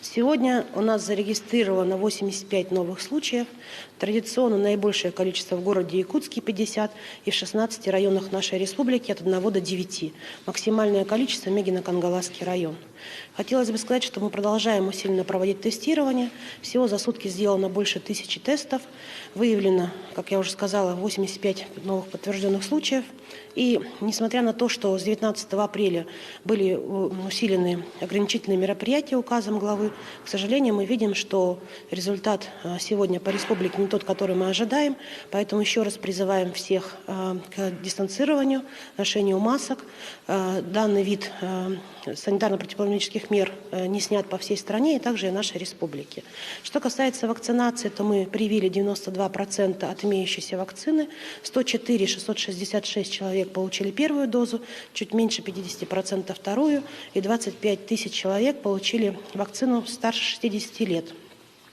Сегодня у нас зарегистрировано 85 новых случаев. Традиционно наибольшее количество в городе Якутске 50 и в 16 районах нашей республики от 1 до 9. Максимальное количество Мегино-Кангаласский район. Хотелось бы сказать, что мы продолжаем усиленно проводить тестирование. Всего за сутки сделано больше 1000 тестов. Выявлено, как я уже сказала, 85 новых подтвержденных случаев. И несмотря на то, что с 19 апреля были усилены ограничительные мероприятия указом главы, к сожалению, мы видим, что результат сегодня по республике не тот, который мы ожидаем. Поэтому еще раз призываем всех к дистанцированию, ношению масок. Данный вид санитарно-противоэпидемиологических мер не снят по всей стране и также и нашей республике. Что касается вакцинации, то мы привили 92% от имеющейся вакцины, 104 666 человек получили первую дозу, чуть меньше 50% вторую, и 25 тысяч человек получили вакцину старше 60 лет.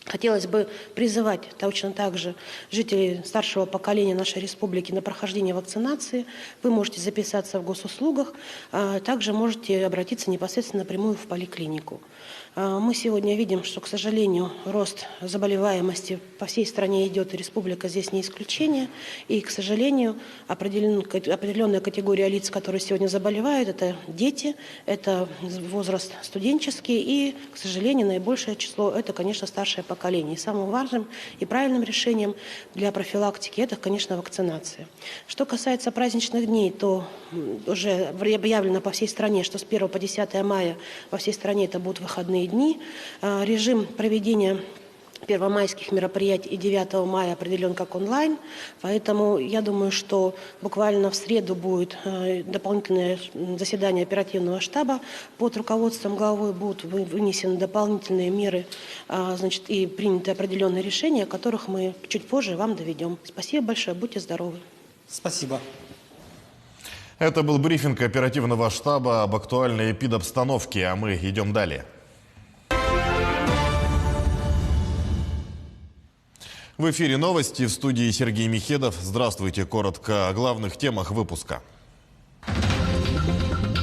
Хотелось бы призывать точно так же жителей старшего поколения нашей республики на прохождение вакцинации. Вы можете записаться в госуслугах, также можете обратиться непосредственно напрямую в поликлинику. Мы сегодня видим, что, к сожалению, рост заболеваемости по всей стране идет, и республика здесь не исключение. И, к сожалению, определенная категория лиц, которые сегодня заболевают, это дети, это возраст студенческий, и, к сожалению, наибольшее число – это, конечно, старшее поколение. И самым важным и правильным решением для профилактики – это, конечно, вакцинация. Что касается праздничных дней, то уже объявлено по всей стране, что с 1 по 10 мая во всей стране это будут выходные дни. Режим проведения первомайских мероприятий и 9 мая определен как онлайн, поэтому я думаю, что буквально в среду будет дополнительное заседание оперативного штаба под руководством главы, будут вынесены дополнительные меры, и приняты определенные решения, о которых мы чуть позже вам доведем. Спасибо большое, будьте здоровы. Спасибо. Это был брифинг оперативного штаба об актуальной эпидобстановке, а мы идем далее. В эфире новости, в студии Сергей Михедов. Здравствуйте. Коротко о главных темах выпуска.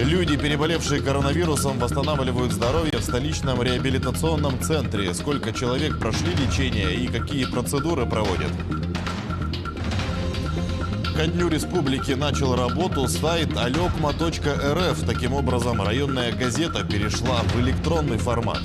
Люди, переболевшие коронавирусом, восстанавливают здоровье в столичном реабилитационном центре. Сколько человек прошли лечение и какие процедуры проводят? Ко дню республики начал работу сайт alekma.rf. Таким образом, районная газета перешла в электронный формат.